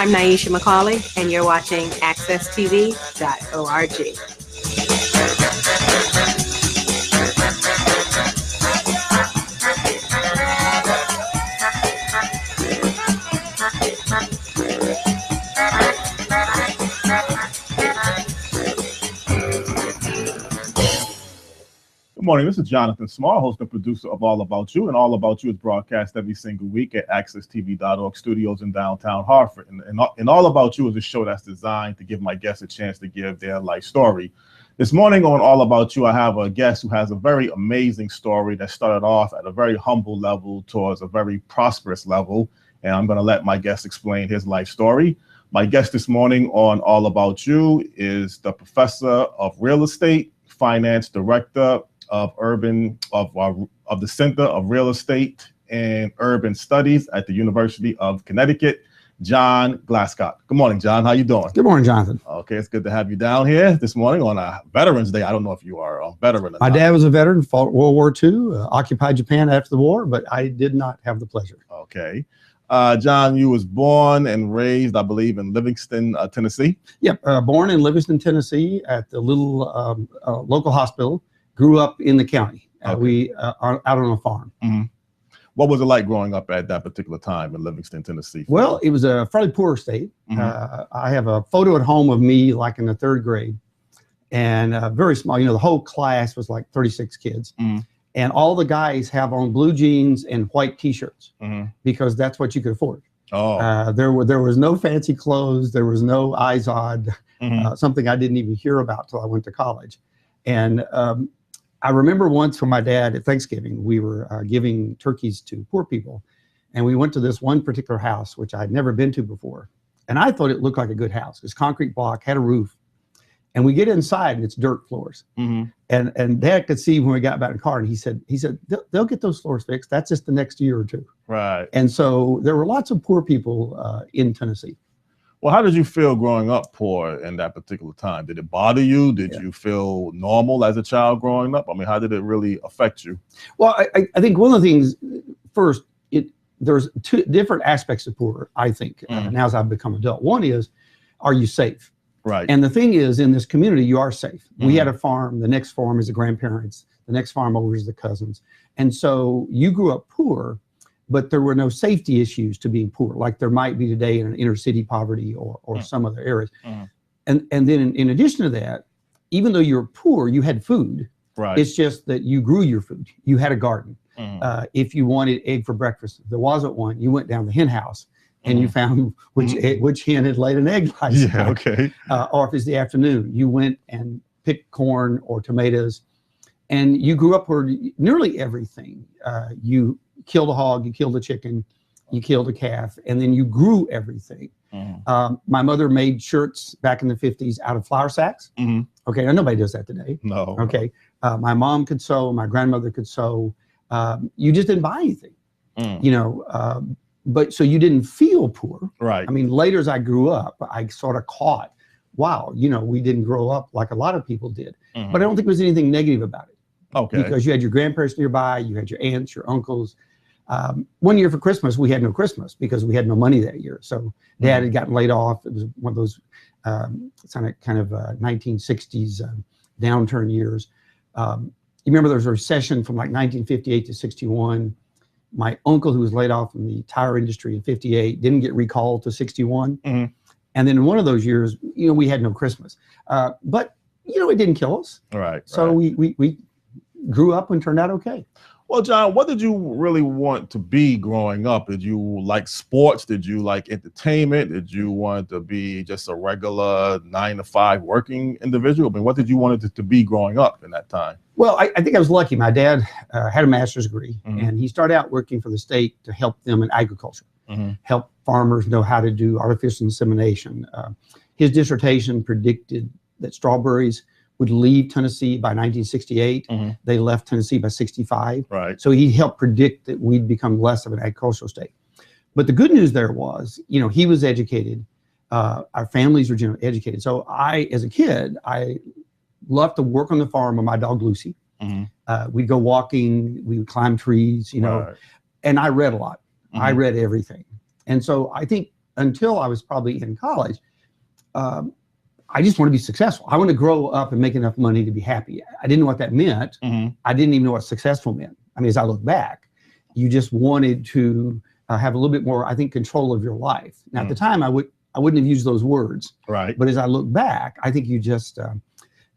I'm Nyesha McCauley, and you're watching AccessTV.org. Good morning. This is Jonathan Small, host and producer of All About You, and All About You is broadcast every single week at AccessTV.org studios in downtown Hartford. And All About You is a show that's designed to give my guests a chance to give their life story. This morning on All About You, I have a guest who has a very amazing story that started off at a very humble level towards a very prosperous level, and I'm going to let my guest explain his life story. My guest this morning on All About You is the professor of real estate, finance director of the Center of Real Estate and Urban Studies at the University of Connecticut, John Glascock. Good morning, John. How you doing? Good morning, Jonathan. Okay, it's good to have you down here this morning on a Veterans Day. I don't know if you are a veteran or My not. dad was a veteran, fought World War II, occupied Japan after the war, but I did not have the pleasure. Okay. John, you was born and raised, I believe, in Livingston, Tennessee. Yep, born in Livingston, Tennessee at the little local hospital. Grew up in the county. Okay. We are out on a farm. Mm-hmm. What was it like growing up at that particular time in Livingston, Tennessee? Well, it was a fairly poor state. Mm-hmm. I have a photo at home of me like in the third grade and very small. You know, the whole class was like 36 kids. Mm-hmm. And all the guys have on blue jeans and white T-shirts Mm-hmm. because that's what you could afford. Oh. There was no fancy clothes. There was no Izod, Mm-hmm. something I didn't even hear about till I went to college. And I remember once when my dad at Thanksgiving, we were giving turkeys to poor people. And we went to this one particular house, which I'd never been to before. And I thought it looked like a good house. This concrete block had a roof. And we get inside and it's dirt floors. Mm-hmm. And Dad could see when we got back in the car and he said, they'll get those floors fixed. That's just the next year or two. Right. And so there were lots of poor people in Tennessee. Well, how did you feel growing up poor in that particular time? Did it bother you? Did you feel normal as a child growing up? I mean, how did it really affect you? Well, I think one of the things, first, there's two different aspects of poor, I think, now as I've become an adult. One is, are you safe? Right. And the thing is, in this community, you are safe. We had a farm. The next farm is the grandparents. The next farm over is the cousins. And so you grew up poor, but there were no safety issues to being poor, like there might be today in an inner city poverty or some other areas. And then in addition to that, even though you're poor, you had food. Right. It's just that you grew your food. You had a garden. If you wanted egg for breakfast, if there wasn't one, you went down the hen house and you found which hen had laid an egg last night. Okay. Or if it's the afternoon, you went and picked corn or tomatoes. And you grew up where nearly everything, you killed a hog, you killed a chicken, you killed a calf, and then you grew everything. My mother made shirts back in the 50s out of flour sacks. Okay, now nobody does that today. No. Okay, my mom could sew, my grandmother could sew. You just didn't buy anything, you know, but so you didn't feel poor. Right. I mean, later as I grew up, I sort of caught, wow, you know, we didn't grow up like a lot of people did. But I don't think there was anything negative about it. Okay. Because you had your grandparents nearby, you had your aunts, your uncles. One year for Christmas, we had no Christmas because we had no money that year. So Dad had gotten laid off. It was one of those kind of 1960s downturn years. You remember there was a recession from like 1958 to 61. My uncle, who was laid off from the tire industry in 58, didn't get recalled to 61. And then in one of those years, you know, we had no Christmas. But, you know, it didn't kill us. Right. So we grew up and turned out okay. Well, John, what did you really want to be growing up? Did you like sports? Did you like entertainment? Did you want to be just a regular 9-to-5 working individual? I mean, what did you want it to be growing up in that time? Well, I think I was lucky. My dad had a master's degree, and he started out working for the state to help them in agriculture, help farmers know how to do artificial insemination. His dissertation predicted that strawberries would leave Tennessee by 1968. They left Tennessee by 65. Right. So he helped predict that we'd become less of an agricultural state. But the good news there was, you know, he was educated. Our families were generally educated. So I, as a kid, I loved to work on the farm with my dog, Lucy. We'd go walking, we would climb trees, you know, and I read a lot. I read everything. And so I think until I was probably in college, I just want to be successful. I want to grow up and make enough money to be happy. I didn't know what that meant. I didn't even know what successful meant. I mean, as I look back, you just wanted to have a little bit more, I think, control of your life. Now, at the time, I wouldn't have used those words. Right. But as I look back, I think you just,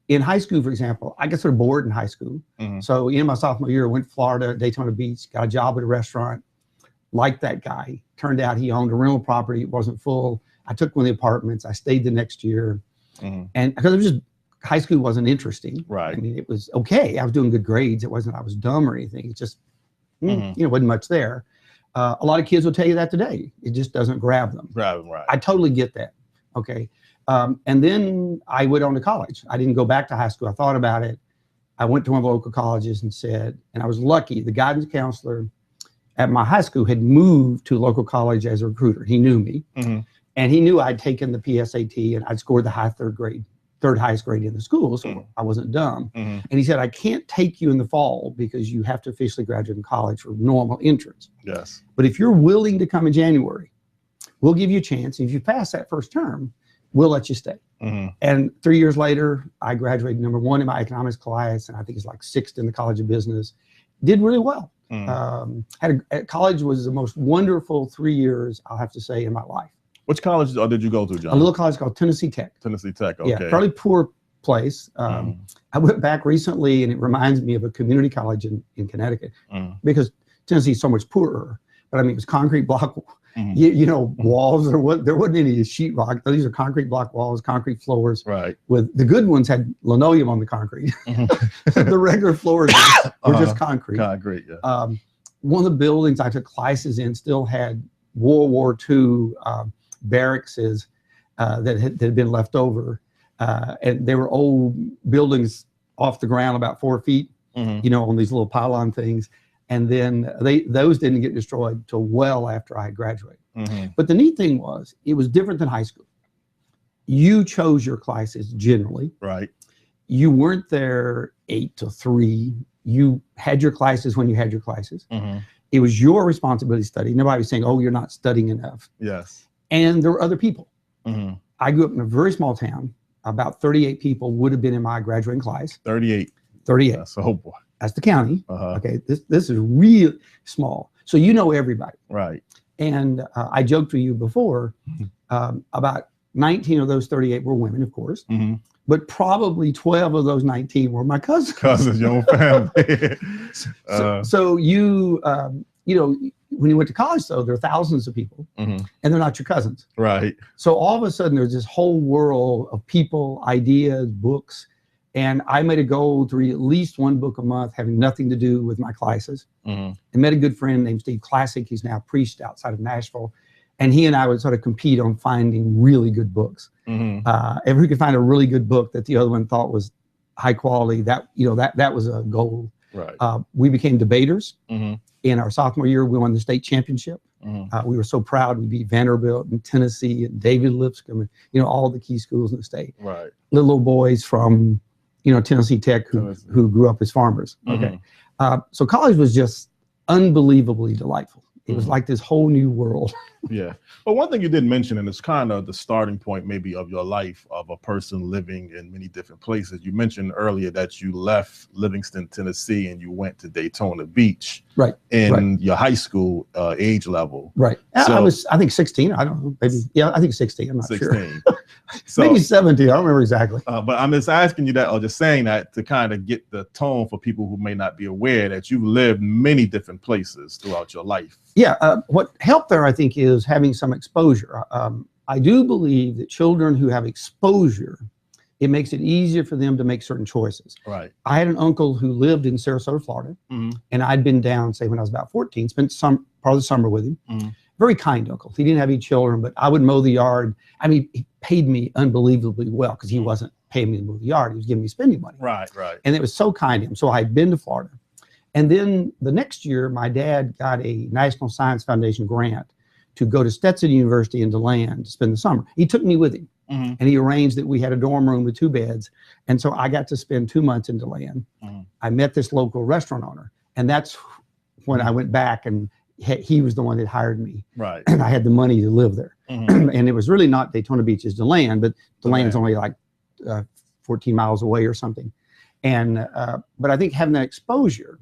in high school, for example, I got sort of bored in high school. So in my sophomore year, I went to Florida, Daytona Beach, got a job at a restaurant, liked that guy. Turned out he owned a rental property. It wasn't full. I took one of the apartments. I stayed the next year. And because it was just, high school wasn't interesting. Right. I mean, it was okay. I was doing good grades. It wasn't, I was dumb or anything. It just, you know, wasn't much there. A lot of kids will tell you that today. It just doesn't grab them. Right. I totally get that. Okay. And then I went on to college. I didn't go back to high school. I thought about it. I went to one of the local colleges and said, and I was lucky, the guidance counselor at my high school had moved to a local college as a recruiter. He knew me. And he knew I'd taken the PSAT and I'd scored the third highest grade in the school. So I wasn't dumb. And he said, I can't take you in the fall because you have to officially graduate in college for normal entrance. Yes. But if you're willing to come in January, we'll give you a chance. If you pass that first term, we'll let you stay. And 3 years later, I graduated #1 in my economics class. And I think it's like 6th in the College of Business. Did really well. College was the most wonderful 3 years, I'll have to say, in my life. Which college did you go to, John? A little college called Tennessee Tech. Tennessee Tech, okay. Yeah, fairly poor place. I went back recently, and it reminds me of a community college in Connecticut because Tennessee is so much poorer. But I mean, it was concrete block, you know, walls. There wasn't any sheetrock. These are concrete block walls, concrete floors. Right. With the good ones had linoleum on the concrete. The regular floors were just concrete. Concrete, yeah. One of the buildings I took classes in still had World War II barracks that had been left over. And they were old buildings off the ground about 4 feet, you know, on these little pylon things. And then those didn't get destroyed till well after I had graduated. But the neat thing was, it was different than high school. You chose your classes generally. Right. You weren't there 8 to 3. You had your classes when you had your classes. It was your responsibility to study. Nobody was saying, oh, you're not studying enough. Yes. And there were other people. I grew up in a very small town. About 38 people would have been in my graduating class. 38. That's, oh boy. That's the county. Okay, this is real small. So you know everybody. Right. And I joked with you before, about 19 of those 38 were women, of course. But probably 12 of those 19 were my cousins. Cousins, your own family. So you, you know, when you went to college, though, there are thousands of people, and they're not your cousins. Right. So all of a sudden, there's this whole world of people, ideas, books, and I made a goal to read at least one book a month, having nothing to do with my classes. And met a good friend named Steve Classic. He's now preached outside of Nashville, and he and I would sort of compete on finding really good books. If we could find a really good book that the other one thought was high quality, that was a goal. Right. We became debaters. In our sophomore year, we won the state championship. We were so proud. We beat Vanderbilt and Tennessee and David Lipscomb and, you know, all the key schools in the state. Right. Little boys from, you know, Tennessee Tech who grew up as farmers. Okay. So college was just unbelievably delightful. It was like this whole new world. Yeah. But one thing you did mention, and it's kind of the starting point maybe of your life of a person living in many different places. You mentioned earlier that you left Livingston, Tennessee, and you went to Daytona Beach. Right. In your high school age level. Right. So, I was, I think 16. I don't know. Maybe. Yeah, I think 16. I'm not 16. Sure. So, maybe 17. I don't remember exactly. But I'm just asking you that, or just saying that to kind of get the tone for people who may not be aware that you've lived many different places throughout your life. Yeah. What helped there, I think, is having some exposure. I do believe that children who have exposure, it makes it easier for them to make certain choices. Right. I had an uncle who lived in Sarasota, Florida, and I'd been down, say, when I was about 14, spent some part of the summer with him. Very kind uncle. He didn't have any children, but I would mow the yard. I mean, he paid me unbelievably well because he wasn't paying me to mow the yard. He was giving me spending money. Right, right. And it was so kind of him. So I had been to Florida. And then the next year, my dad got a National Science Foundation grant to go to Stetson University in DeLand to spend the summer. He took me with him. And he arranged that we had a dorm room with 2 beds. And so I got to spend 2 months in DeLand. I met this local restaurant owner. And that's when I went back and he was the one that hired me. Right. And I had the money to live there. And it was really not Daytona Beach is the land, but the land's only like 14 miles away or something. And but I think having that exposure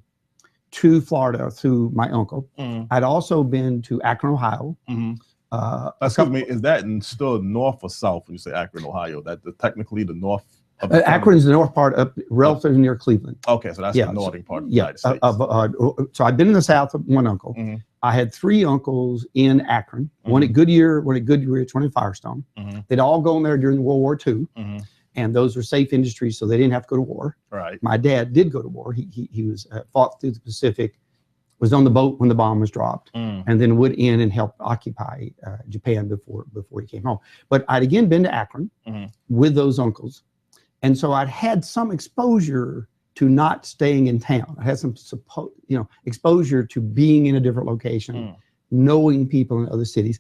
to Florida through my uncle, I'd also been to Akron, Ohio. Excuse me, is that still north or south when you say Akron, Ohio? That technically the north of Akron's the north part, up relatively near Cleveland. Okay, so that's the northern part of the United States. So I've been in the south of one uncle. I had 3 uncles in Akron, one at Goodyear, one in Firestone. They'd all gone there during World War II. And those were safe industries, so they didn't have to go to war. Right. My My dad did go to war. He was fought through the Pacific, was on the boat when the bomb was dropped, and then went in and helped occupy Japan before he came home. But I'd again been to Akron with those uncles, and so I'd had some exposure to not staying in town. I had some exposure to being in a different location, knowing people in other cities,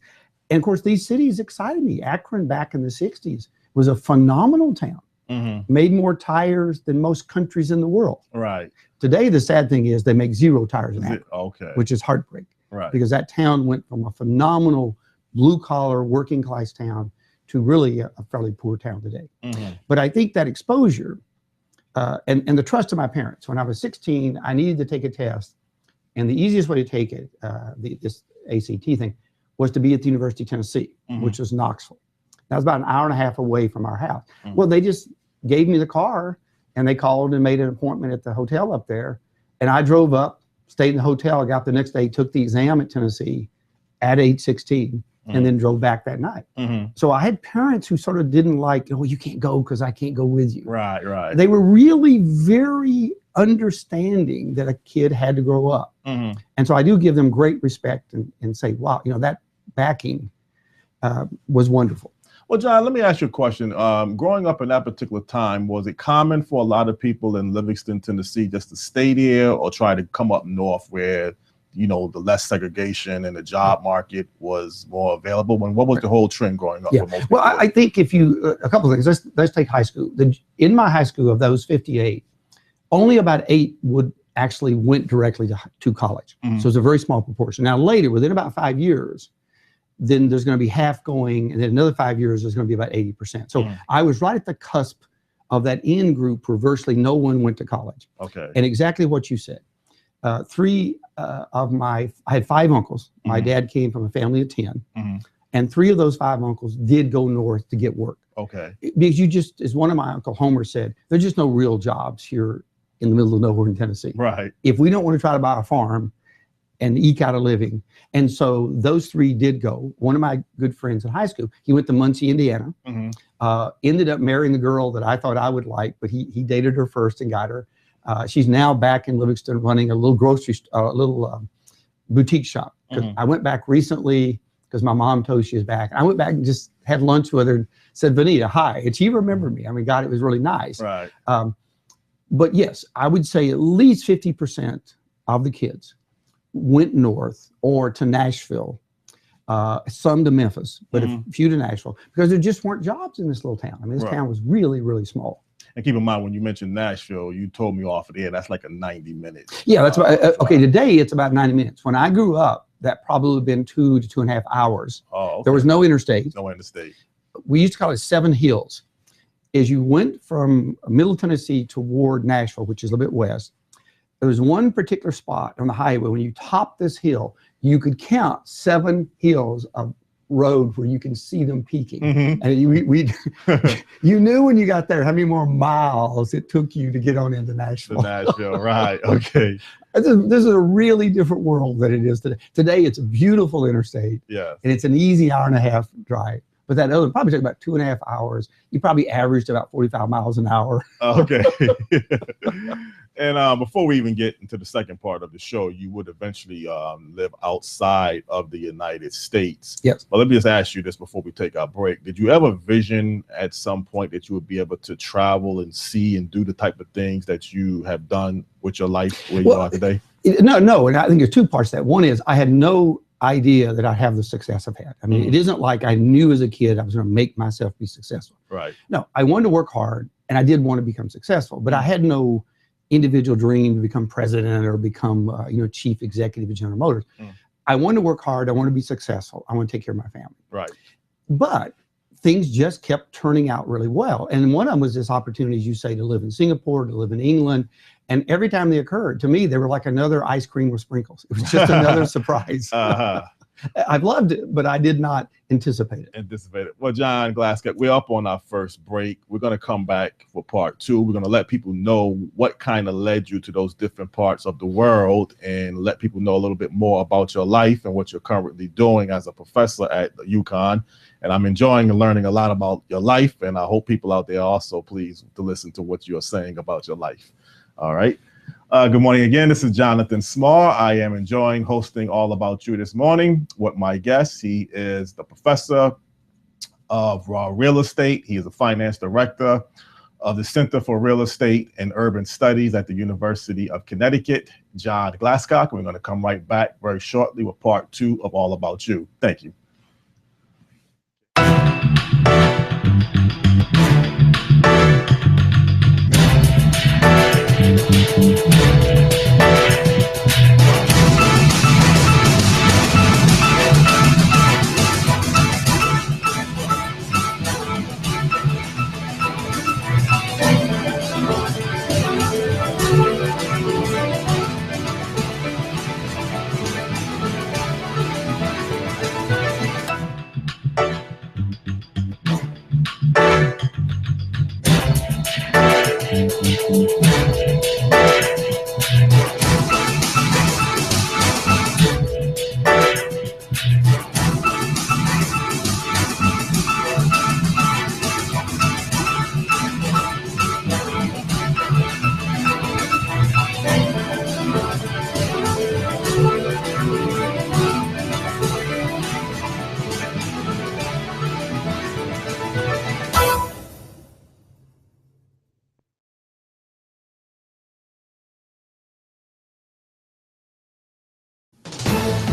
and of course these cities excited me. Akron back in the '60s was a phenomenal town. Made more tires than most countries in the world. Right. Today, the sad thing is they make 0 tires in Akron, which is heartbreak. Right. Because that town went from a phenomenal blue-collar, working-class town to really a fairly poor town today. But I think that exposure and the trust of my parents. When I was 16, I needed to take a test, and the easiest way to take it, this ACT thing, was to be at the University of Tennessee, which was Knoxville. That was about an hour and a half away from our house. Well, they just gave me the car, and they called and made an appointment at the hotel up there. And I drove up, stayed in the hotel. I got the next day, took the exam at Tennessee at age 16, and then drove back that night. So I had parents who sort of didn't like, oh, you can't go because I can't go with you. Right, right. They were really very understanding that a kid had to grow up. And so I do give them great respect and say, wow, that backing was wonderful. Well, John, let me ask you a question. Growing up in that particular time, was it common for a lot of people in Livingston, Tennessee, just to stay there or try to come up north where, the less segregation and the job market was more available? What was the whole trend growing up? Yeah. Well, I think if a couple of things, let's take high school. In my high school, of those 58, only about 8 went directly to college. So it's a very small proportion. Now later, within about 5 years, then there's going to be half going, and then another 5 years, there's going to be about 80%. So I was right at the cusp of that in group where virtually no one went to college. Okay. And exactly what you said. I had 5 uncles. My dad came from a family of 10, and 3 of those 5 uncles did go north to get work. Okay. Because as one of my Uncle Homer said, there's just no real jobs here in the middle of nowhere in Tennessee. Right. If we don't want to try to buy a farm and eke out a living. And so those 3 did go. One of my good friends in high school, he went to Muncie, Indiana, ended up marrying the girl that I thought I would like, but he dated her first and got her. She's now back in Livingston running a little boutique shop. I went back recently because my mom told she was back. I went back and just had lunch with her and said, Vanita, hi. And she remembered me. I mean, God, it was really nice. Right. But yes, I would say at least 50% of the kids went north or to Nashville, some to Memphis, but a few to Nashville, because there just weren't jobs in this little town. I mean, this town was really, really small. And keep in mind, when you mentioned Nashville, you told me off of there, that's like a 90-minute. Yeah, that's about, okay, today it's about 90 minutes. When I grew up, that probably would have been 2 to 2.5 hours. Oh, okay. There was no interstate. No interstate. We used to call it 7 hills. As you went from Middle Tennessee toward Nashville, which is a little bit west, there was one particular spot on the highway. When you top this hill, you could count 7 hills of road where you can see them peaking. And you knew when you got there how many more miles it took you to get on into Nashville. Right. Okay. This is a really different world than it is today. Today, it's a beautiful interstate. Yeah. And it's an easy hour and a half drive. But that other probably took about 2.5 hours. You probably averaged about 45 miles an hour. Okay. And before we even get into the second part of the show, you would eventually live outside of the United States. Yes. But let me just ask you this before we take our break. Did you ever vision at some point that you would be able to travel and see and do the type of things that you have done with your life where you are today? No. And I think there's 2 parts to that. One is I had no idea that I'd have the success I've had. I mean, it isn't like I knew as a kid I was going to make myself be successful. Right. No, I wanted to work hard and I did want to become successful, but I had no individual dream to become president or become chief executive of General Motors. I want to work hard. I want to be successful. I want to take care of my family. Right. But things just kept turning out really well. And one of them was this opportunity, as you say, to live in Singapore, to live in England. And every time they occurred, to me, they were like another ice cream with sprinkles. It was just another surprise. I've loved it, but I did not anticipate it. Well, John Glascock, we're up on our first break. We're going to come back for part 2. We're going to let people know what kind of led you to those different parts of the world and let people know a little bit more about your life and what you're currently doing as a professor at UConn. And I'm enjoying and learning a lot about your life. And I hope people out there also pleased to listen to what you're saying about your life. All right. Good morning again. This is Jonathan Small. I am enjoying hosting All About You this morning with my guest. He is the professor of real estate. He is a finance director of the Center for Real Estate and Urban Studies at the University of Connecticut, John Glascock. We're going to come right back very shortly with part 2 of All About You. Thank you.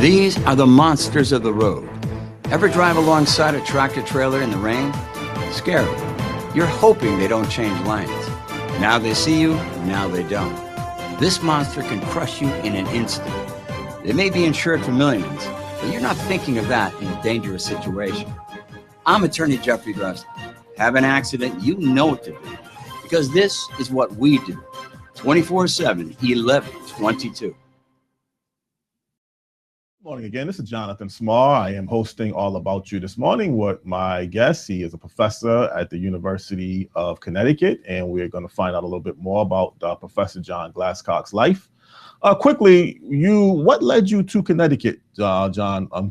These are the monsters of the road. Ever drive alongside a tractor trailer in the rain? Scary. You're hoping they don't change lanes. Now they see you, now they don't. This monster can crush you in an instant. They may be insured for millions, but you're not thinking of that in a dangerous situation. I'm attorney Jeffrey Gruskin. Have an accident, you know what to do. Because this is what we do. 24/7, 11/22. Morning again. This is Jonathan Small. I am hosting All About You this morning with my guest. He is a professor at the University of Connecticut, and we're going to find out a little bit more about Professor John Glascock's life. Quickly, what led you to Connecticut, John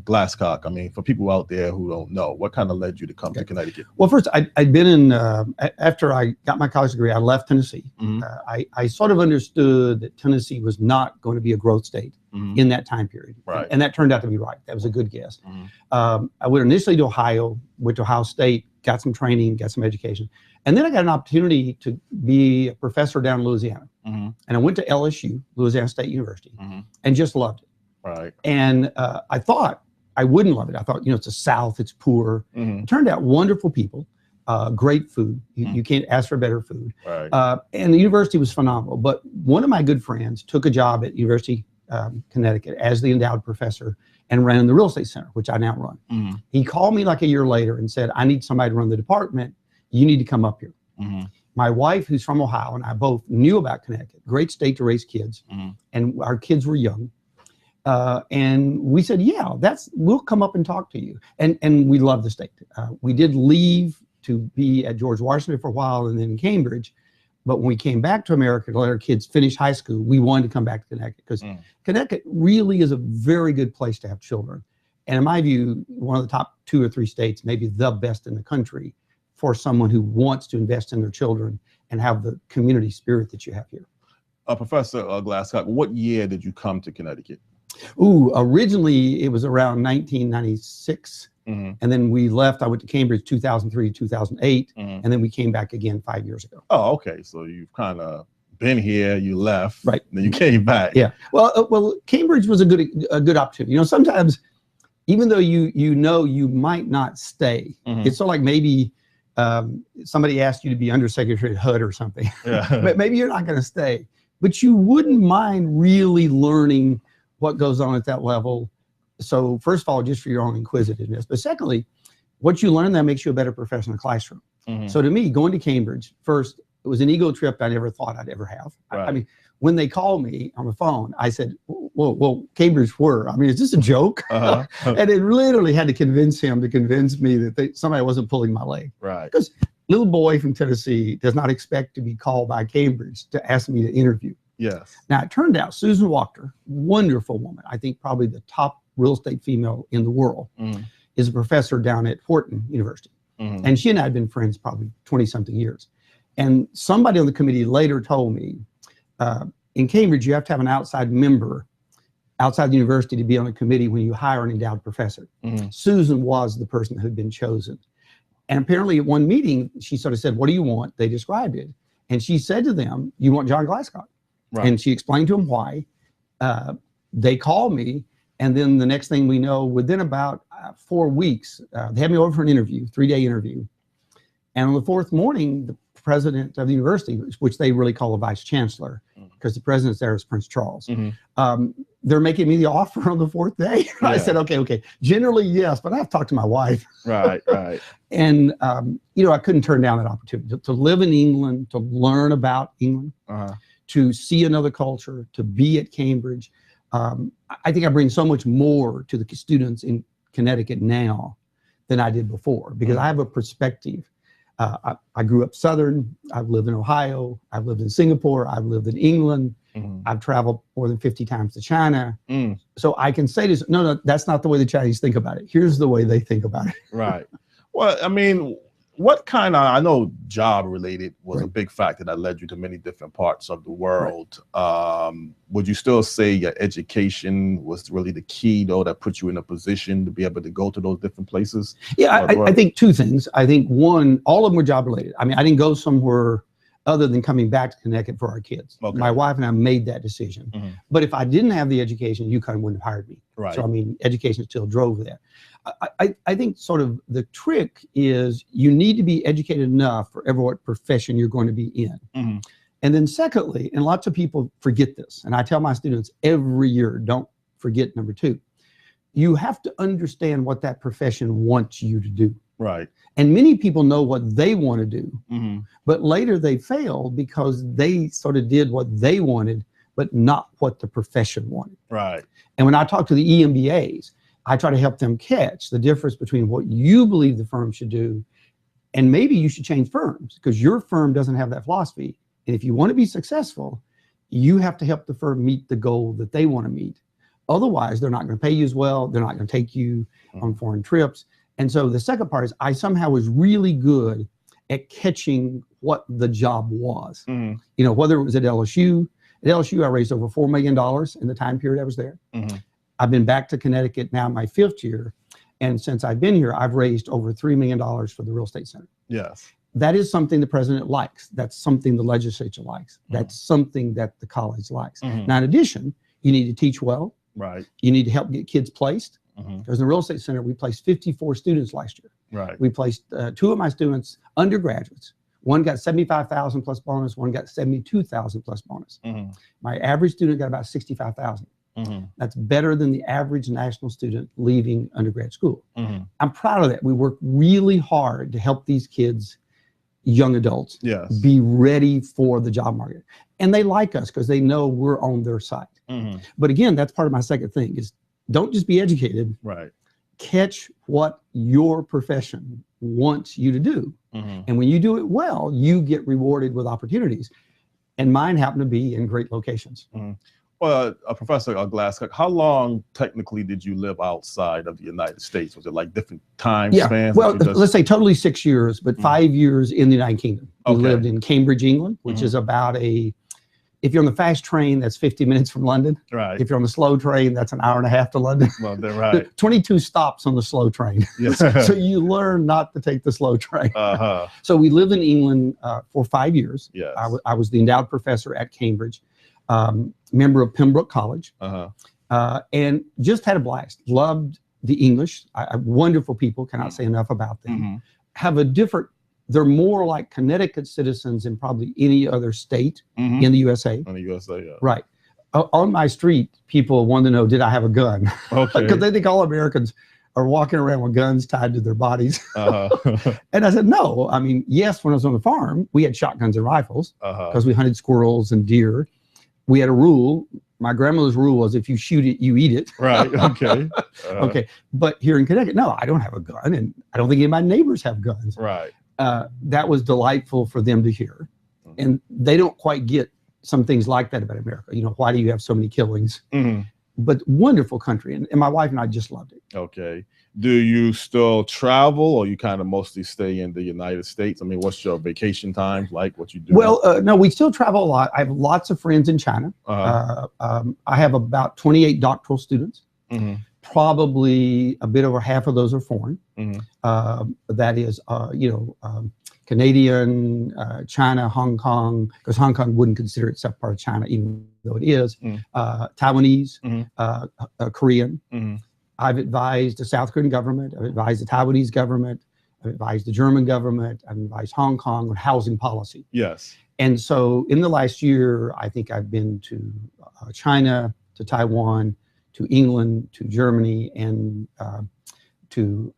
Glascock? I mean, for people out there who don't know, what kind of led you to come to Connecticut? Well, first, I'd been in, after I got my college degree, I left Tennessee. Mm-hmm. I sort of understood that Tennessee was not going to be a growth state in that time period. Right. And that turned out to be right. That was a good guess. Mm-hmm. I went initially to Ohio, went to Ohio State, got some training, got some education. And then I got an opportunity to be a professor down in Louisiana. Mm-hmm. And I went to LSU, Louisiana State University, and just loved it. Right. And I thought I wouldn't love it. I thought, it's the South, it's poor. It turned out wonderful people, great food. You can't ask for better food. Right. And the university was phenomenal. But one of my good friends took a job at University Connecticut as the endowed professor and ran the real estate center, which I now run. He called me like a year later and said, I need somebody to run the department. You need to come up here. My wife, who's from Ohio, and I both knew about Connecticut. Great state to raise kids. And our kids were young. And we said, yeah, we'll come up and talk to you. And we love the state. We did leave to be at George Washington for a while and then in Cambridge. But when we came back to America to let our kids finish high school, we wanted to come back to Connecticut because Connecticut really is a very good place to have children. And in my view, one of the top 2 or 3 states, maybe the best in the country for someone who wants to invest in their children and have the community spirit that you have here. Professor Glascock, what year did you come to Connecticut? Originally it was around 1996. And then we left. I went to Cambridge 2003 to 2008, and then we came back again 5 years ago. Oh, okay. So you've kind of been here, you left, right? And then you came back. Yeah. Well, Cambridge was a good opportunity. Sometimes, even though you might not stay, it's sort of like maybe somebody asked you to be undersecretary at HUD or something. But maybe you're not going to stay, but you wouldn't mind really learning what goes on at that level. So first of all, just for your own inquisitiveness, but secondly, what you learn that makes you a better professional classroom. So to me, going to Cambridge, first, it was an ego trip I never thought I'd ever have. Right. I mean, when they called me on the phone, I said, well, Cambridge were. I mean, is this a joke? And it literally had to convince him to convince me that somebody wasn't pulling my leg. Right. Because little boy from Tennessee does not expect to be called by Cambridge to ask me to interview. Yes. Now, it turned out Susan Wachter, wonderful woman, I think probably the top real estate female in the world, is a professor down at Wharton University. And she and I had been friends probably 20-something years. And somebody on the committee later told me, in Cambridge, you have to have an outside member outside the university to be on a committee when you hire an endowed professor. Susan was the person who had been chosen. And apparently at one meeting, she sort of said, what do you want? They described it. And she said to them, you want John Glascock. Right. And she explained to them why. They called me. And then the next thing we know, within about 4 weeks, they had me over for an interview, 3-day interview. And on the 4th morning, the president of the university, which they really call a vice chancellor, because the president's there is Prince Charles, they're making me the offer on the 4th day. I said, okay. Generally, yes, but I have to talk to my wife. Right. And, I couldn't turn down that opportunity to live in England, to learn about England, to see another culture, to be at Cambridge. I think I bring so much more to the students in Connecticut now than I did before, because I have a perspective. I grew up Southern. I've lived in Ohio. I've lived in Singapore. I've lived in England. I've traveled more than 50 times to China. So I can say this, no, that's not the way the Chinese think about it. Here's the way they think about it. Right. Well, I mean, what kind of, I know job related was a big factor that led you to many different parts of the world. Would you still say your education was really the key, though, that put you in a position to be able to go to those different places? Yeah, I think two things. I think one, all of them were job related. I mean, I didn't go somewhere other than coming back to Connecticut for our kids. My wife and I made that decision. But if I didn't have the education, UConn wouldn't have hired me. Right. So, I mean, education still drove that. I think sort of the trick is you need to be educated enough for every what profession you're going to be in. And then secondly, and lots of people forget this, and I tell my students every year, don't forget number 2. You have to understand what that profession wants you to do. Right. And many people know what they want to do, but later they fail because they sort of did what they wanted, but not what the profession wanted. Right. And when I talk to the EMBAs, I try to help them catch the difference between what you believe the firm should do, and maybe you should change firms because your firm doesn't have that philosophy. And if you want to be successful, you have to help the firm meet the goal that they want to meet. Otherwise, they're not going to pay you as well. They're not going to take you on foreign trips. And so the second part is I somehow was really good at catching what the job was. Whether it was at LSU. At LSU, I raised over $4 million in the time period I was there. I've been back to Connecticut now my 5th year. And since I've been here, I've raised over $3 million for the Real Estate Center. Yes. That is something the president likes. That's something the legislature likes. That's something that the college likes. Now, in addition, you need to teach well. Right. You need to help get kids placed. Because in the Real Estate Center, we placed 54 students last year. Right. We placed 2 of my students, undergraduates. One got 75,000 plus bonus. One got 72,000 plus bonus. My average student got about 65,000. That's better than the average national student leaving undergrad school. I'm proud of that. We work really hard to help these kids, young adults, be ready for the job market. And they like us because they know we're on their side. But again, that's part of my second thing is don't just be educated. Right. Catch what your profession wants you to do. And when you do it well, you get rewarded with opportunities. And mine happen to be in great locations. Well, Professor Glascock, how long technically did you live outside of the United States? Was it like different time spans? Well, let's say totally 6 years, but 5 years in the United Kingdom. We lived in Cambridge, England, which is about if you're on the fast train, that's 50 minutes from London. Right. If you're on the slow train, that's an hour and a half to London. Well, they're right. 22 stops on the slow train. Yes. So you learn not to take the slow train. So we lived in England for 5 years. Yes. I was the endowed professor at Cambridge, member of Pembroke College, and just had a blast. Loved the English. Wonderful people, cannot say enough about them. Have a different, they're more like Connecticut citizens in probably any other state in the USA. In the USA, yeah. Right. on my street, people wanted to know, did I have a gun? Okay. Because they think all Americans are walking around with guns tied to their bodies. Uh-huh. And I said, no. I mean, yes, when I was on the farm, we had shotguns and rifles because we hunted squirrels and deer. We had a rule. My grandmother's rule was if you shoot it, you eat it. Right. Okay. Okay. But here in Connecticut, no, I don't have a gun. And I don't think any of my neighbors have guns. Right. That was delightful for them to hear. And they don't quite get some things like that about America. You know, why do you have so many killings? Mm-hmm. But wonderful country. And my wife and I just loved it. Okay. Do you still travel, or you kind of mostly stay in the United States? I mean, what's your vacation time like? What you do? Well, no, we still travel a lot. I have lots of friends in China. I have about 28 doctoral students. Mm-hmm. Probably a bit over half of those are foreign. Mm-hmm. That is, Canadian, China, Hong Kong, because Hong Kong wouldn't consider itself part of China, even though it is. Taiwanese, Korean. Mm-hmm. I've advised the South Korean government. I've advised the Taiwanese government. I've advised the German government. I've advised Hong Kong on housing policy. Yes. And so in the last year, I think I've been to China, to Taiwan, to England, to Germany, and to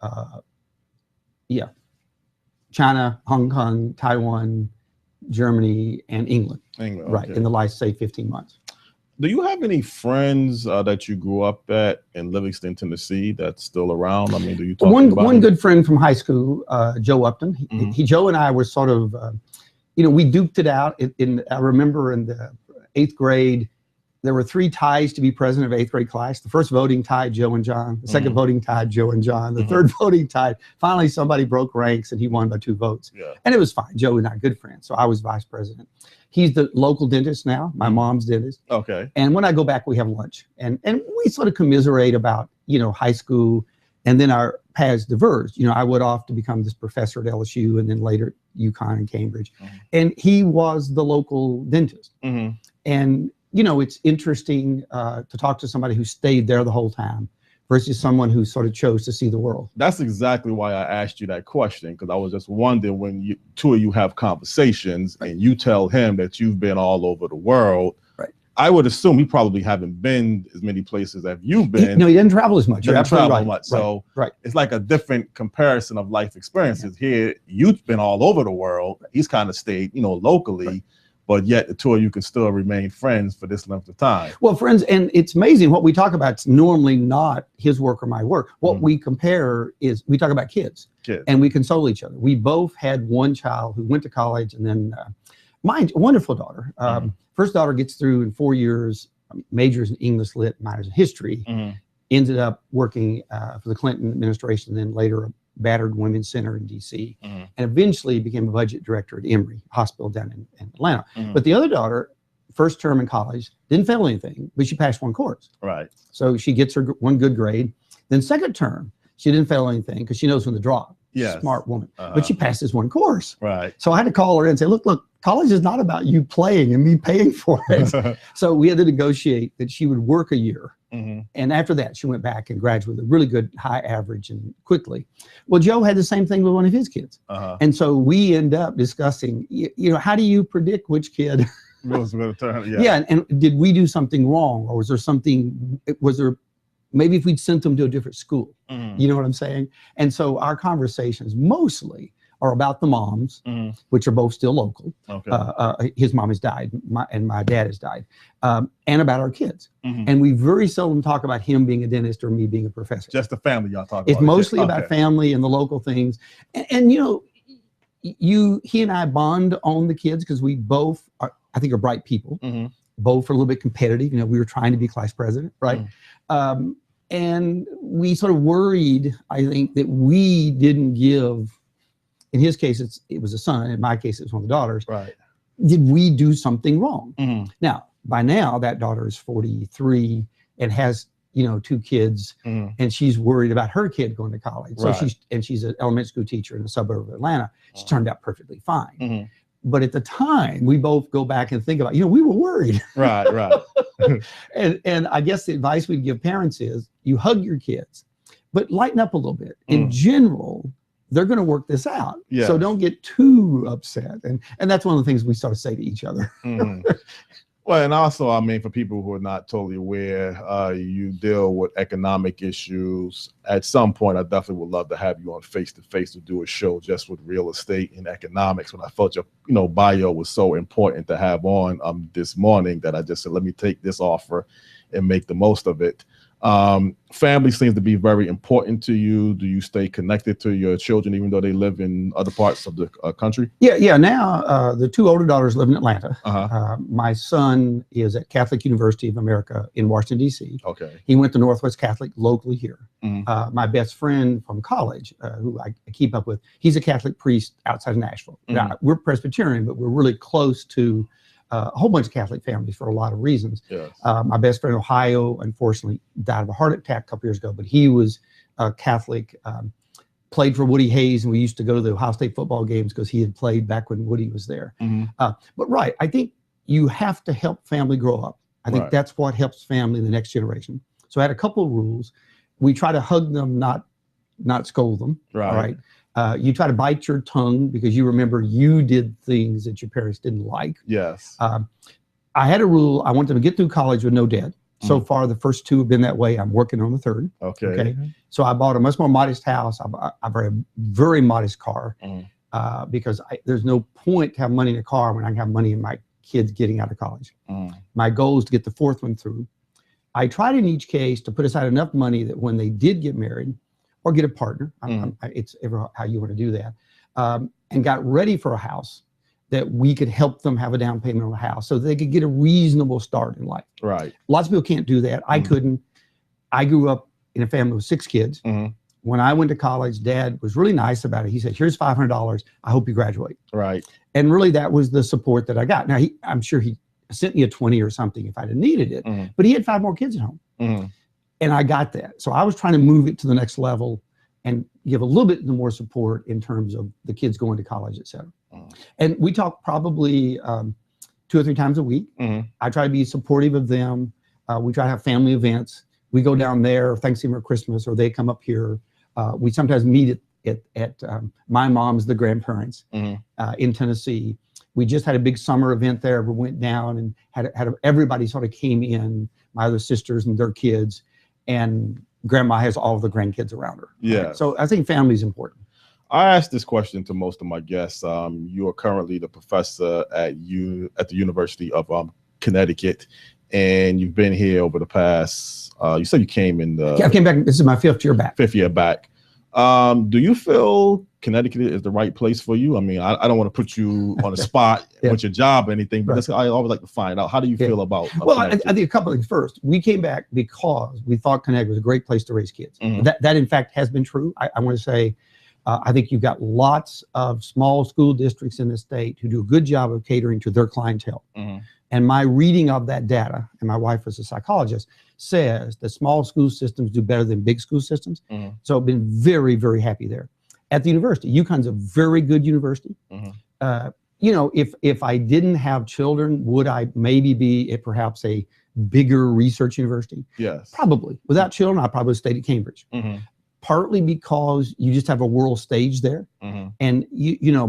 China, Hong Kong, Taiwan, Germany, and England. England, right, in the last, say, 15 months. Do you have any friends that you grew up at in Livingston, Tennessee, that's still around? I mean, do you talk about one good friend from high school, Joe Upton. Joe and I were sort of, we duked it out. I remember in the 8th grade, there were 3 ties to be president of 8th grade class. The first voting tied Joe and John. The second voting tied Joe and John. The third voting tied. Finally, somebody broke ranks and he won by 2 votes. Yeah. And it was fine. Joe and I, good friends. So I was vice president. He's the local dentist now, my mom's dentist. Okay. And when I go back, we have lunch. And we sort of commiserate about, high school. And then our paths diverged. I went off to become this professor at LSU and then later at UConn and Cambridge. And he was the local dentist. And it's interesting to talk to somebody who stayed there the whole time versus someone who sort of chose to see the world. That's exactly why I asked you that question, because I was just wondering, when two of you have conversations and you tell him that you've been all over the world, I would assume he probably haven't been as many places as you've been. He didn't travel as much. He didn't travel much. So it's like a different comparison of life experiences. Here, you've been all over the world. He's kind of stayed, locally. But yet the two of you can still remain friends for this length of time. Well, friends, and it's amazing what we talk about. It's normally not his work or my work. What we compare is we talk about kids. And we console each other. We both had one child who went to college, and then my wonderful daughter. First daughter gets through in 4 years, majors in English Lit, minors in history. Ended up working for the Clinton administration, then later a battered women's center in DC, and eventually became a budget director at Emory Hospital down in Atlanta. But the other daughter, first term in college, didn't fail anything, but she passed one course. Right. So she gets her one good grade. Then second term, she didn't fail anything because she knows when to drop. Yes. Smart woman. But she passed this one course. Right. So I had to call her and say, look, college is not about you playing and me paying for it. So we had to negotiate that she would work a year. And after that, she went back and graduated with a really good high average and quickly. Well, Joe had the same thing with one of his kids. And so we end up discussing, how do you predict which kid was going to turn? Yeah. And did we do something wrong? Or was there maybe if we'd sent them to a different school? You know what I'm saying? And so our conversations mostly are about the moms, which are both still local. Okay. His mom has died, and my dad has died, and about our kids. And we very seldom talk about him being a dentist or me being a professor. Just the family y'all talk about. It's mostly about family and the local things. And he and I bond on the kids because we both are, I think, are bright people. Both are a little bit competitive. We were trying to be class president, right? And we sort of worried, I think, that we didn't give. In his case, it was a son. In my case, it was one of the daughters. Right. Did we do something wrong? Now, by now, that daughter is 43 and has, 2 kids, and she's worried about her kid going to college. So she's an elementary school teacher in a suburb of Atlanta. She turned out perfectly fine. But at the time, we both go back and think about, we were worried. Right. and I guess the advice we'd give parents is you hug your kids, but lighten up a little bit. In general, they're going to work this out. So don't get too upset. And that's one of the things we sort of say to each other. Well, and also, I mean, for people who are not totally aware, you deal with economic issues. At some point, I definitely would love to have you on face to face to do a show just with real estate and economics. When I felt your, bio was so important to have on this morning, that I just said, let me take this offer and make the most of it. Family seems to be very important to you. Do you stay connected to your children even though they live in other parts of the country? Yeah. Now the two older daughters live in Atlanta. My son is at Catholic University of America in Washington, D.C. Okay. He went to Northwest Catholic locally here. My best friend from college, who I keep up with, he's a Catholic priest outside of Nashville. Now, we're Presbyterian, but we're really close to a whole bunch of Catholic families for a lot of reasons. Yes. My best friend in Ohio, unfortunately, died of a heart attack a couple years ago, but he was Catholic, played for Woody Hayes, and we used to go to the Ohio State football games because he had played back when Woody was there. But right, I think you have to help family grow up. I think that's what helps family in the next generation. So I had a couple of rules. We try to hug them, not scold them. All right. You try to bite your tongue because you remember you did things that your parents didn't like. Yes. I had a rule. I want them to get through college with no debt. So far, the first two have been that way. I'm working on the third. Okay. So I bought a much more modest house. I bought a very modest car because there's no point to have money in a car when I can have money in my kids getting out of college. My goal is to get the fourth one through. I tried in each case to put aside enough money that when they did get married or get a partner, it's ever how you want to do that, and got ready for a house, that we could help them have a down payment on a house so they could get a reasonable start in life. Right. Lots of people can't do that. I couldn't. I grew up in a family with 6 kids. When I went to college, Dad was really nice about it. He said, here's $500. I hope you graduate. Right. And really that was the support that I got. Now, I'm sure he sent me a 20 or something if I'd have needed it, but he had 5 more kids at home. And I got that. So I was trying to move it to the next level and give a little bit more support in terms of the kids going to college, et cetera. And we talk probably 2 or 3 times a week. I try to be supportive of them. We try to have family events. We go down there Thanksgiving or Christmas, or they come up here. We sometimes meet at my mom's, the grandparents in Tennessee. We just had a big summer event there. We went down and had everybody sort of came in, my other sisters and their kids, and grandma has all of the grandkids around her. Yeah. Right? So I think family is important. I asked this question to most of my guests. You are currently the professor at the University of Connecticut, and you've been here over the past, you said you came in the... Yeah, I came back, this is my 5th year back. 5th year back. Do you feel Connecticut is the right place for you? I mean, I don't want to put you on the spot with your job or anything, but I always like to find out, how do you feel about Well, I think a couple of things. First, we came back because we thought Connecticut was a great place to raise kids. That in fact has been true. I want to say, I think you've got lots of small school districts in the state who do a good job of catering to their clientele. And my reading of that data, and my wife was a psychologist, says that small school systems do better than big school systems. So I've been very, very happy there. At the university, UConn's a very good university. If I didn't have children, would I maybe be at perhaps a bigger research university? Yes. Probably. Without children, I probably stayed at Cambridge. Partly because you just have a world stage there. And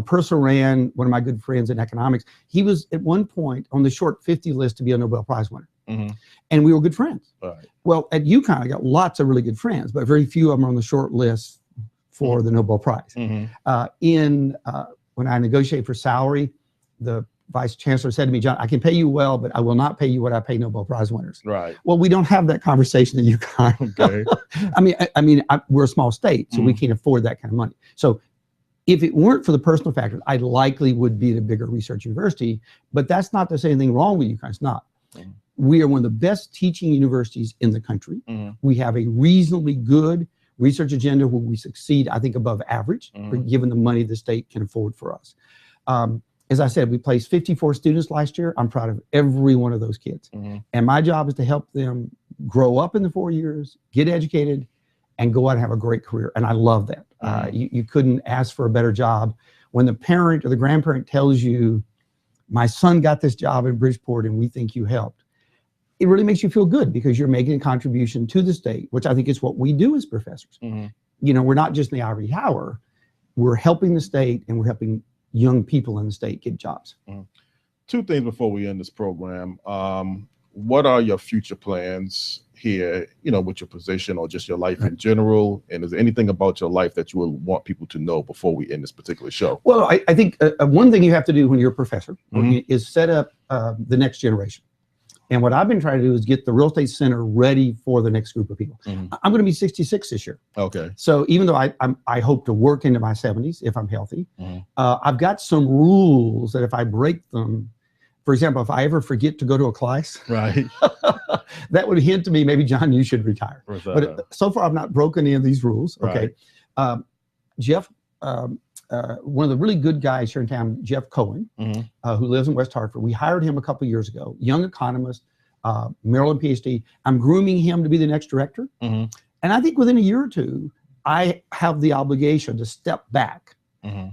Purcell Rand, one of my good friends in economics, he was at one point on the short 50 list to be a Nobel Prize winner. And we were good friends. Well, at UConn, I got lots of really good friends, but very few of them are on the short list for the Nobel Prize. When I negotiated for salary, the Vice Chancellor said to me, John, I can pay you well, but I will not pay you what I pay Nobel Prize winners. Right. Well, we don't have that conversation at UConn. Okay. I mean, we're a small state, so we can't afford that kind of money. So if it weren't for the personal factors, I likely would be at a bigger research university, but that's not to say anything wrong with UConn. It's not. We are one of the best teaching universities in the country. We have a reasonably good research agenda where we succeed, I think, above average, given the money the state can afford for us. As I said, we placed 54 students last year. I'm proud of every one of those kids. And my job is to help them grow up in the 4 years, get educated, and go out and have a great career. And I love that. You couldn't ask for a better job. When the parent or the grandparent tells you, my son got this job in Bridgeport and we think you helped, it really makes you feel good because you're making a contribution to the state, which I think is what we do as professors. We're not just in the ivory tower. We're helping the state and we're helping young people in the state get jobs. two things before we end this program. What are your future plans here, with your position or just your life in general? And is there anything about your life that you would want people to know before we end this particular show? Well, I think one thing you have to do when you're a professor is set up the next generation. And what I've been trying to do is get the real estate center ready for the next group of people. I'm going to be 66 this year. Okay. So even though I hope to work into my 70s if I'm healthy, I've got some rules that if I break them, for example, if I ever forget to go to a class, right, that would hint to me, maybe, John, you should retire. But so far, I've not broken any of these rules. Okay. Right. Jeff, one of the really good guys here in town, Jeff Cohen, who lives in West Hartford, we hired him a couple of years ago, young economist, Maryland PhD. I'm grooming him to be the next director. And I think within a year or two, I have the obligation to step back,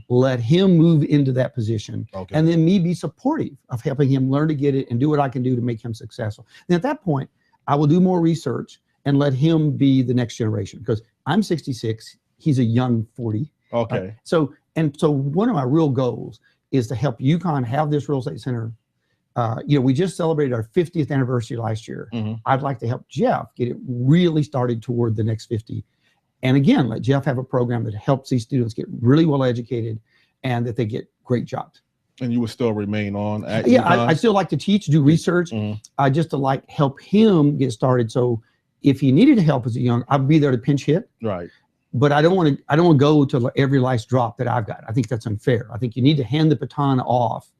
let him move into that position, and then me be supportive of helping him learn to get it and do what I can do to make him successful. And at that point, I will do more research and let him be the next generation, because I'm 66, he's a young 40. Okay. So one of my real goals is to help UConn have this real estate center. We just celebrated our 50th anniversary last year. I'd like to help Jeff get it really started toward the next 50. And again, let Jeff have a program that helps these students get really well educated and that they get great jobs. And you would still remain on at UConn? I still like to teach, do research. Just to help him get started. So if he needed help as a young, I'd be there to pinch hit. Right. But I don't want to go to every last drop that I've got. I think that's unfair. I think you need to hand the baton off,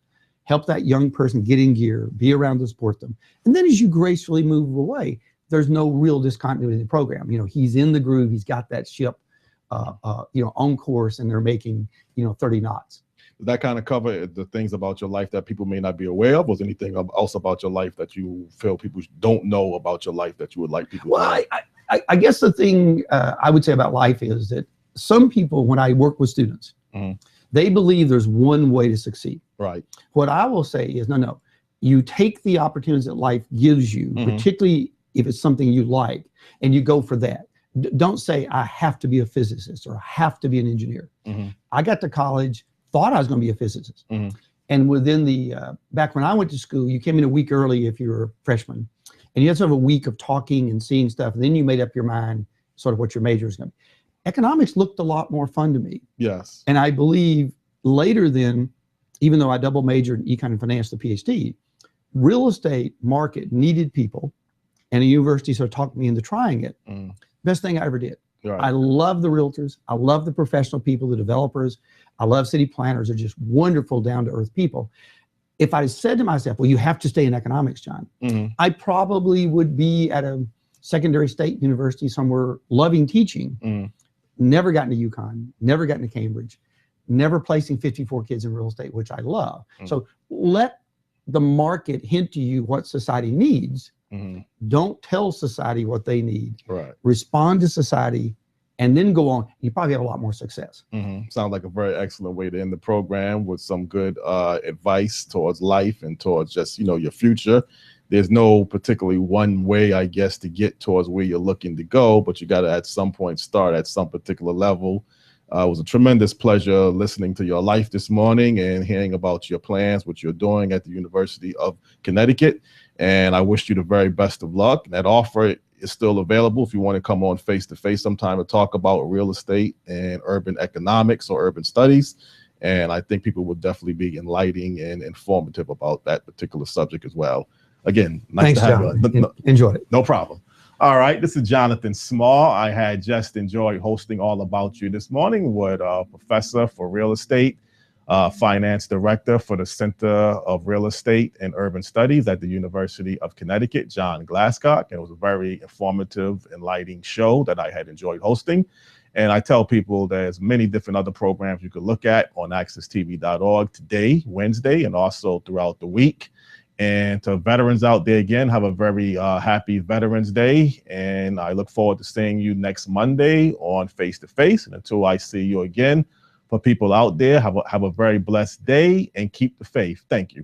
help that young person get in gear, be around to support them. And then as you gracefully move away, there's no real discontinuity in the program. He's in the groove. He's got that ship, on course, and they're making, 30 knots. Does that kind of cover the things about your life that people may not be aware of? Was anything else about your life that you feel people don't know about your life that you would like people to know? I guess the thing I would say about life is that some people, when I work with students, they believe there's one way to succeed. Right. What I will say is, no. You take the opportunities that life gives you, particularly if it's something you like, and you go for that. Don't say, I have to be a physicist or I have to be an engineer. I got to college, thought I was going to be a physicist. And within back when I went to school, you came in a week early if you were a freshman. And you had sort of a week of talking and seeing stuff. And then you made up your mind sort of what your major is going to be. Economics looked a lot more fun to me. Yes. And I believe later then, even though I double majored in econ and finance, the PhD, real estate market needed people. And the university sort of talked me into trying it. Best thing I ever did. Right. I love the realtors. I love the professional people, the developers. I love city planners. They're just wonderful, down-to-earth people. If I said to myself, well, you have to stay in economics, John, I probably would be at a secondary state university somewhere loving teaching, never gotten to UConn, never gotten to Cambridge, never placing 54 kids in real estate, which I love. So let the market hint to you what society needs. Don't tell society what they need. Right. Respond to society and then go on. You probably have a lot more success. Sounds like a very excellent way to end the program with some good advice towards life and towards just, your future. There's no particularly one way, I guess, to get towards where you're looking to go, but you got to at some point start at some particular level. It was a tremendous pleasure listening to your life this morning and hearing about your plans, what you're doing at the University of Connecticut. And I wish you the very best of luck. That offer is still available if you want to come on face-to-face sometime to talk about real estate and urban economics or urban studies. And I think people will definitely be enlightening and informative about that particular subject as well. Again, nice to have you. Enjoyed it. No problem. All right, this is Jonathan Small. I had just enjoyed hosting All About You this morning with a professor for real estate, finance director for the Center of Real Estate and Urban Studies at the University of Connecticut, John Glascock. And it was a very informative, enlightening show that I had enjoyed hosting. And I tell people there's many different other programs you could look at on accesstv.org today, Wednesday, and also throughout the week. And to veterans out there, again, have a very happy Veterans Day. And I look forward to seeing you next Monday on Face to Face. And until I see you again, for people out there, have a very blessed day and keep the faith. Thank you.